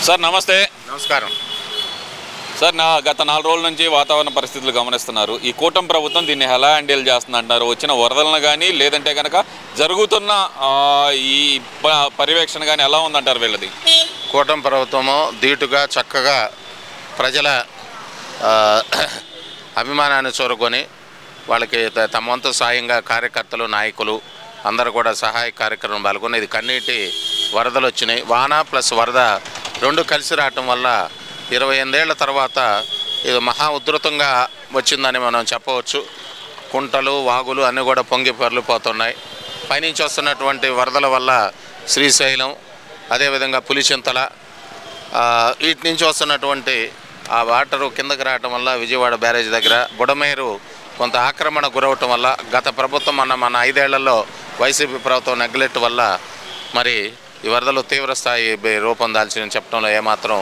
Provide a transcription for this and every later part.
Sir నమస్తే. నమస్కారం sir, గత 4 రోజుల నుంచి వాతావరణ పరిస్థితులు గమనిస్తున్నారు. ఈ కూటమి ప్రభుత్వం దీన్ని ఎలా హ్యాండిల్ చేస్తుంది అంటున్నారు? వచ్చిన వరదలను కానీ లేదంటే కనుక జరుగుతున్న ఈ పర్యవేక్షణ కానీ ఎలా ఉందంటారు వీళ్ళది? కూటమి ప్రభుత్వము ధీటుగా చక్కగా ప్రజల అభిమానాన్ని చూరుకొని వాళ్ళకి తమ వంతు సాయంగా కార్యకర్తలు నాయకులు అందరూ కూడా సహాయ కార్యక్రమం పాల్గొని ఇది కన్నీటి వరదలు వచ్చినాయి. వాన ప్లస్ వరద రెండు కలిసి రావటం వల్ల 28 ఏళ్ల తర్వాత ఇది మహా ఉధృతంగా వచ్చిందని మనం చెప్పవచ్చు. కుంటలు వాగులు అన్నీ కూడా పొంగి పొర్లిపోతున్నాయి. పైనుంచి వస్తున్నటువంటి వరదల వల్ల శ్రీశైలం అదేవిధంగా పులిచింతల వీటి నుంచి వస్తున్నటువంటి ఆ వాటరు కిందకి రావటం వల్ల విజయవాడ బ్యారేజ్ దగ్గర బుడమేరు కొంత ఆక్రమణ గురవటం వల్ల గత ప్రభుత్వం మన 5 ఏళ్లలో వైసీపీ ప్రభుత్వం నెగ్లెక్ట్ వల్ల మరి ఈ వరదలు తీవ్రస్థాయి రూపం దాల్చిన చెప్పడంలో ఏమాత్రం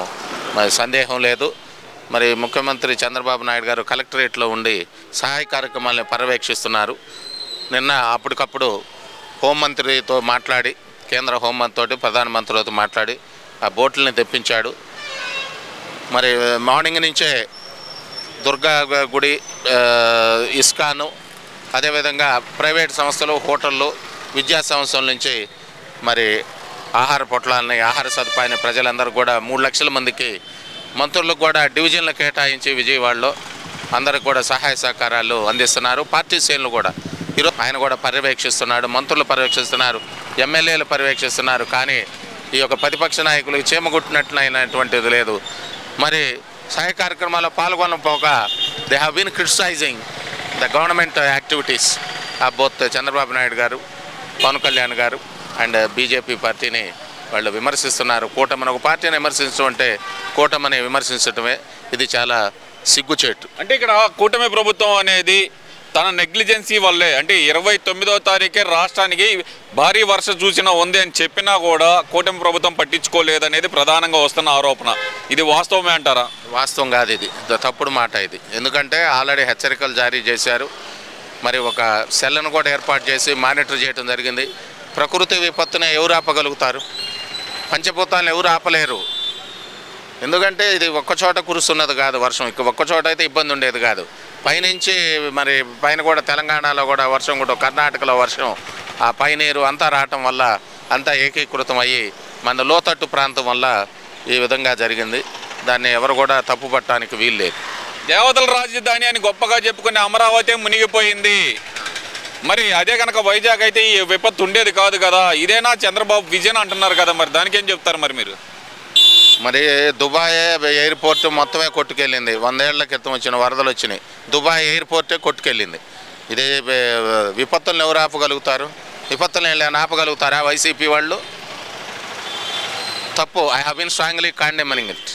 మరి సందేహం లేదు. మరి ముఖ్యమంత్రి చంద్రబాబు నాయుడు గారు కలెక్టరేట్లో ఉండి సహాయ కార్యక్రమాలను పర్యవేక్షిస్తున్నారు. నిన్న అప్పటికప్పుడు హోంమంత్రితో మాట్లాడి కేంద్ర హోంమంత్రితో ప్రధానమంత్రితో మాట్లాడి ఆ బోట్లని తెప్పించాడు. మరి మార్నింగ్ నుంచే దుర్గా గుడి, ఇస్కాను అదేవిధంగా ప్రైవేట్ సంస్థలు, హోటళ్ళు, విద్యా సంస్థల నుంచి మరి ఆహార పొట్లాలని, ఆహార సదుపాయాన్ని ప్రజలందరూ కూడా 3 లక్షల మందికి మంత్రులకు కూడా డివిజన్లు కేటాయించి విజయవాడలో అందరికి కూడా సహాయ సహకారాలు అందిస్తున్నారు. పార్టీ శ్రేణులు కూడా ఈరోజు ఆయన కూడా పర్యవేక్షిస్తున్నాడు, మంత్రులు పర్యవేక్షిస్తున్నారు, ఎమ్మెల్యేలు పర్యవేక్షిస్తున్నారు. కానీ ఈ యొక్క ప్రతిపక్ష నాయకులకు చీమగుట్టినట్లయినటువంటిది లేదు. మరి సహాయ కార్యక్రమాల్లో పాల్గొనకపోగా they have been criticising the government activities of both Chandrababu Naidu garu, Pawan Kalyan గారు అండ్ బీజేపీ పార్టీని వాళ్ళు విమర్శిస్తున్నారు. కూటమిని ఒక పార్టీని విమర్శించడం అంటే కూటమిని విమర్శించడమే. ఇది చాలా సిగ్గుచేటు. అంటే ఇక్కడ కూటమి ప్రభుత్వం అనేది తన నెగ్లిజెన్సీ వల్లే, అంటే 29వ తారీఖే రాష్ట్రానికి భారీ వర్ష సూచన ఉంది అని చెప్పినా కూడా కూటమి ప్రభుత్వం పట్టించుకోలేదనేది ప్రధానంగా వస్తున్న ఆరోపణ. ఇది వాస్తవమే అంటారా? వాస్తవం కాదు, ఇది తప్పుడు మాట. ఇది ఎందుకంటే ఆల్రెడీ హెచ్చరికలు జారీ చేశారు. మరి ఒక సెల్లను కూడా ఏర్పాటు చేసి మానిటర్ చేయడం జరిగింది. ప్రకృతి విపత్తుని ఎవరు ఆపగలుగుతారు? పంచభూతాలను ఎవరు ఆపలేరు. ఎందుకంటే ఇది ఒక్కచోట కురుస్తున్నది కాదు వర్షం. ఇక ఒక్కచోట అయితే ఇబ్బంది ఉండేది కాదు. పైనుంచి మరి పైన కూడా తెలంగాణలో కూడా వర్షం, కూడా కర్ణాటకలో వర్షం, ఆ పైనీరు అంతా రావటం వల్ల అంతా ఏకీకృతం అయ్యి మన లోతట్టు ప్రాంతం వల్ల ఈ విధంగా జరిగింది. దాన్ని ఎవరు కూడా తప్పుపట్టడానికి వీలు లేదు. దేవతల రాజధాని అని గొప్పగా చెప్పుకునే అమరావతి మునిగిపోయింది. మరి అదే కనుక వైజాగ్ అయితే ఈ విపత్తు ఉండేది కాదు కదా. ఇదేనా చంద్రబాబు విజన్ అంటున్నారు కదా, మరి దానికి ఏం చెప్తారు మరి మీరు? మరి దుబాయ్ ఎయిర్పోర్ట్ మొత్తమే కొట్టుకెళ్ళింది. 100 ఏళ్ల క్రితం వచ్చిన వరదలు వచ్చినాయి, దుబాయ్ ఎయిర్పోర్టే కొట్టుకెళ్ళింది. ఇదే విపత్తులను ఎవరు ఆపగలుగుతారు? విపత్తులను వెళ్ళని ఆపగలుగుతారా వైసీపీ వాళ్ళు? తప్పు. I have been strongly condemning it.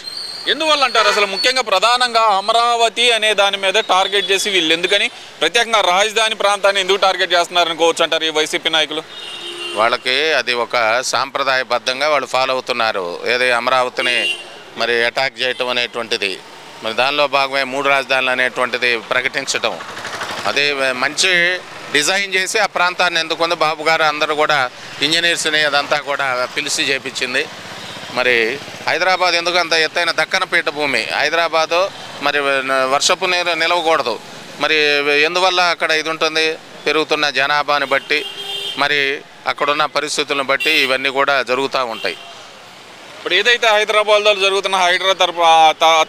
ఎందువల్ల అంటారు? అసలు ముఖ్యంగా ప్రధానంగా అమరావతి అనే దాని మీద టార్గెట్ చేసి వీళ్ళు ఎందుకని ప్రత్యేకంగా రాజధాని ప్రాంతాన్ని ఎందుకు టార్గెట్ చేస్తున్నారనుకోవచ్చు అంటారు ఈ వైసీపీ నాయకులు? వాళ్ళకి అది ఒక సాంప్రదాయబద్ధంగా వాళ్ళు ఫాలో అవుతున్నారు. ఏదో అమరావతిని మరి అటాక్ చేయటం అనేటువంటిది, మరి దానిలో భాగమే 3 రాజధానులు అనేటువంటిది ప్రకటించడం. అదే మంచి డిజైన్ చేసి ఆ ప్రాంతాన్ని ఎందుకుంది బాబు గారు అందరూ కూడా ఇంజనీర్స్ని అదంతా కూడా పిలిచి చేపించింది. మరి హైదరాబాద్ ఎందుకు అంత ఎత్తైన దక్కన పీఠభూమి, హైదరాబాదు మరి వర్షపు నీరు నిలవకూడదు. మరి ఎందువల్ల అక్కడ ఇది ఉంటుంది? పెరుగుతున్న జనాభాని బట్టి, మరి అక్కడున్న పరిస్థితులను బట్టి ఇవన్నీ కూడా జరుగుతూ ఉంటాయి. ఇప్పుడు ఏదైతే హైదరాబాద్లో జరుగుతున్న హైడ్రా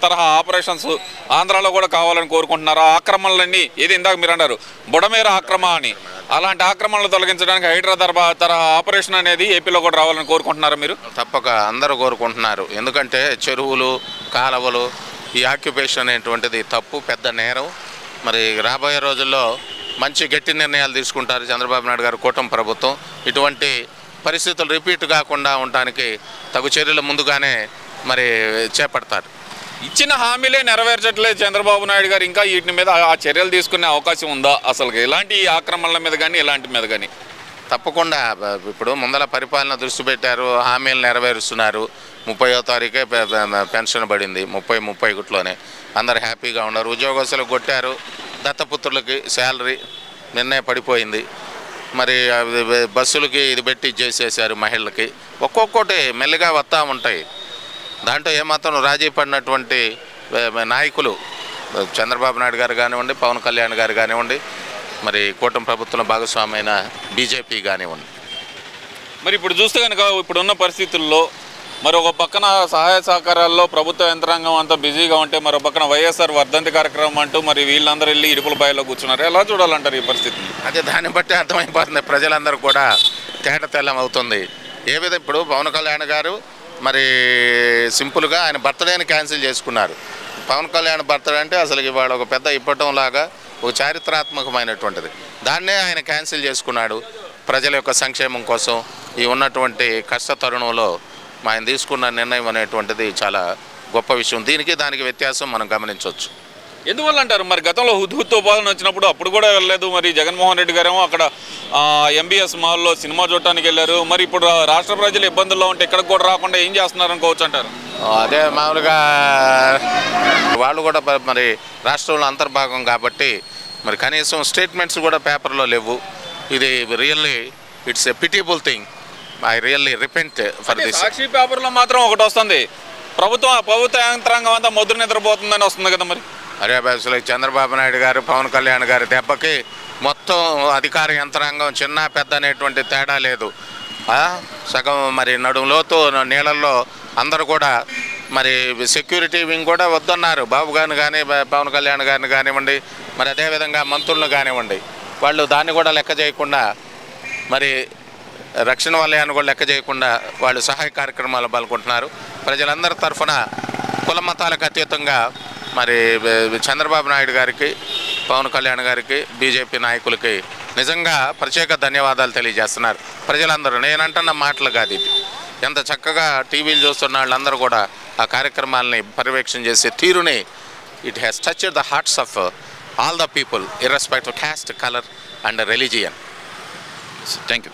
తరహా ఆపరేషన్స్ ఆంధ్రాలో కూడా కావాలని కోరుకుంటున్నారు. ఆ ఆక్రమణలన్నీ ఏది ఇందాక మీరు అన్నారు బుడమేర ఆక్రమణ అని, అలాంటి ఆక్రమణలు తొలగించడానికి హైడ్రా తరహా ఆపరేషన్ అనేది ఏపీలో కూడా రావాలని కోరుకుంటున్నారు మీరు? తప్పక అందరూ కోరుకుంటున్నారు. ఎందుకంటే చెరువులు, కాలువలు, ఈ ఆక్యుపేషన్ అనేటువంటిది తప్పు, పెద్ద నేరం. మరి రాబోయే రోజుల్లో మంచి గట్టి నిర్ణయాలు తీసుకుంటారు చంద్రబాబు నాయుడు గారు, కూటమి ప్రభుత్వం. ఇటువంటి పరిస్థితులు రిపీట్ కాకుండా ఉండడానికి తగు చర్యలు ముందుగానే మరి చేపడతారు. ఇచ్చిన హామీలే నెరవేర్చట్లేదు చంద్రబాబు నాయుడు గారు. ఇంకా వీటి మీద ఆ చర్యలు తీసుకునే అవకాశం ఉందా అసలు? ఇలాంటి ఆక్రమణల మీద కానీ ఇలాంటి మీద కానీ తప్పకుండా ఇప్పుడు ముందల పరిపాలన దృష్టి పెట్టారు, హామీలు నెరవేరుస్తున్నారు. 30వ తారీఖే పెన్షన్ పడింది, 30 అందరు హ్యాపీగా ఉన్నారు. ఉద్యోగస్తులకు కొట్టారు, దత్తపుత్రులకి శాలరీ నిన్నే పడిపోయింది. మరి బస్సులకి ఇది పెట్టి చేసేసారు మహిళలకి. ఒక్కొక్కటి మెల్లిగా వస్తూ ఉంటాయి. దాంట్లో ఏమాత్రం రాజీ పడినటువంటి నాయకులు చంద్రబాబు నాయుడు గారు కానివ్వండి, పవన్ కళ్యాణ్ గారు కానివ్వండి, మరి కూటమి ప్రభుత్వంలో భాగస్వామి అయిన బీజేపీ కానివ్వండి. మరి ఇప్పుడు చూస్తే కనుక ఇప్పుడున్న పరిస్థితుల్లో మరి ఒక పక్కన సహాయ సహకారాల్లో ప్రభుత్వ యంత్రాంగం అంతా బిజీగా ఉంటే మరో పక్కన వైఎస్ఆర్ వర్ధంతి కార్యక్రమం అంటూ మరి వీళ్ళందరూ వెళ్ళి ఇడుపుల బాయిలో కూర్చున్నారు. ఎలా చూడాలంటారు ఈ పరిస్థితిని? అదే దాన్ని బట్టి అర్థమైపోతుంది, ప్రజలందరూ కూడా తేట తెల్లం అవుతుంది. ఏ విధంగా ఇప్పుడు పవన్ కళ్యాణ్ గారు మరి సింపుల్గా ఆయన బర్త్డేని క్యాన్సిల్ చేసుకున్నారు. పవన్ కళ్యాణ్ బర్త్డే అంటే అసలు ఇవాళ ఒక పెద్ద ఇప్పటం లాగా ఒక చారిత్రాత్మకమైనటువంటిది. దాన్నే ఆయన క్యాన్సిల్ చేసుకున్నాడు. ప్రజల యొక్క సంక్షేమం కోసం ఈ ఉన్నటువంటి కష్ట తరుణంలో ఆయన తీసుకున్న నిర్ణయం అనేటువంటిది చాలా గొప్ప విషయం. దీనికి దానికి వ్యత్యాసం మనం గమనించవచ్చు. ఎందువల్ల అంటారు? మరి గతంలో హుద్హుద్ తుఫాను వచ్చినప్పుడు అప్పుడు కూడా వెళ్ళలేదు. మరి జగన్మోహన్ రెడ్డి గారేమో అక్కడ ఎంబీఎస్ మాల్లో సినిమా చూడటానికి వెళ్ళారు. మరి ఇప్పుడు రాష్ట్ర ప్రజలు ఇబ్బందుల్లో ఉంటే ఇక్కడికి కూడా రాకుండా ఏం చేస్తున్నారు అనుకోవచ్చు అంటారు? అదే మామూలుగా వాళ్ళు కూడా మరి రాష్ట్రంలో అంతర్భాగం కాబట్టి మరి కనీసం స్టేట్మెంట్స్ కూడా పేపర్లో లేవు. ఇది really it's a pitiable thing. I really repent for this. Sakshi పేపర్లో మాత్రం ఒకటి వస్తుంది, ప్రభుత్వ యంత్రాంగం అంతా మొదలు నిద్రపోతుందని వస్తుంది కదా. మరి అరే అసలు చంద్రబాబు నాయుడు గారు, పవన్ కళ్యాణ్ గారి దెబ్బకి మొత్తం అధికార యంత్రాంగం చిన్న పెద్ద అనేటువంటి తేడా లేదు. సగం మరి నడుములోతు నీళ్ళల్లో అందరూ కూడా మరి సెక్యూరిటీ వింగ్ కూడా వద్దన్నారు. బాబు గారిని కానీ పవన్ కళ్యాణ్ గారిని కానివ్వండి, మరి అదేవిధంగా మంత్రులను కానివ్వండి, వాళ్ళు దాన్ని కూడా లెక్క చేయకుండా, మరి రక్షణ వలయాన్ని కూడా లెక్క చేయకుండా వాళ్ళు సహాయ కార్యక్రమాలు పాల్గొంటున్నారు. ప్రజలందరి తరఫున కుల మతాలకు అతీతంగా మరి చంద్రబాబు నాయుడు గారికి, పవన్ కళ్యాణ్ గారికి, బీజేపీ నాయకులకి నిజంగా ప్రత్యేక ధన్యవాదాలు తెలియజేస్తున్నారు ప్రజలందరూ. నేనంటున్న మాటలు కాదు ఇది. ఎంత చక్కగా టీవీలు చూస్తున్న వాళ్ళందరూ కూడా ఆ కార్యక్రమాలని పర్యవేక్షణ చేసే తీరుని it has touched the hearts of all the people irrespective of caste, color and religion. Thank you.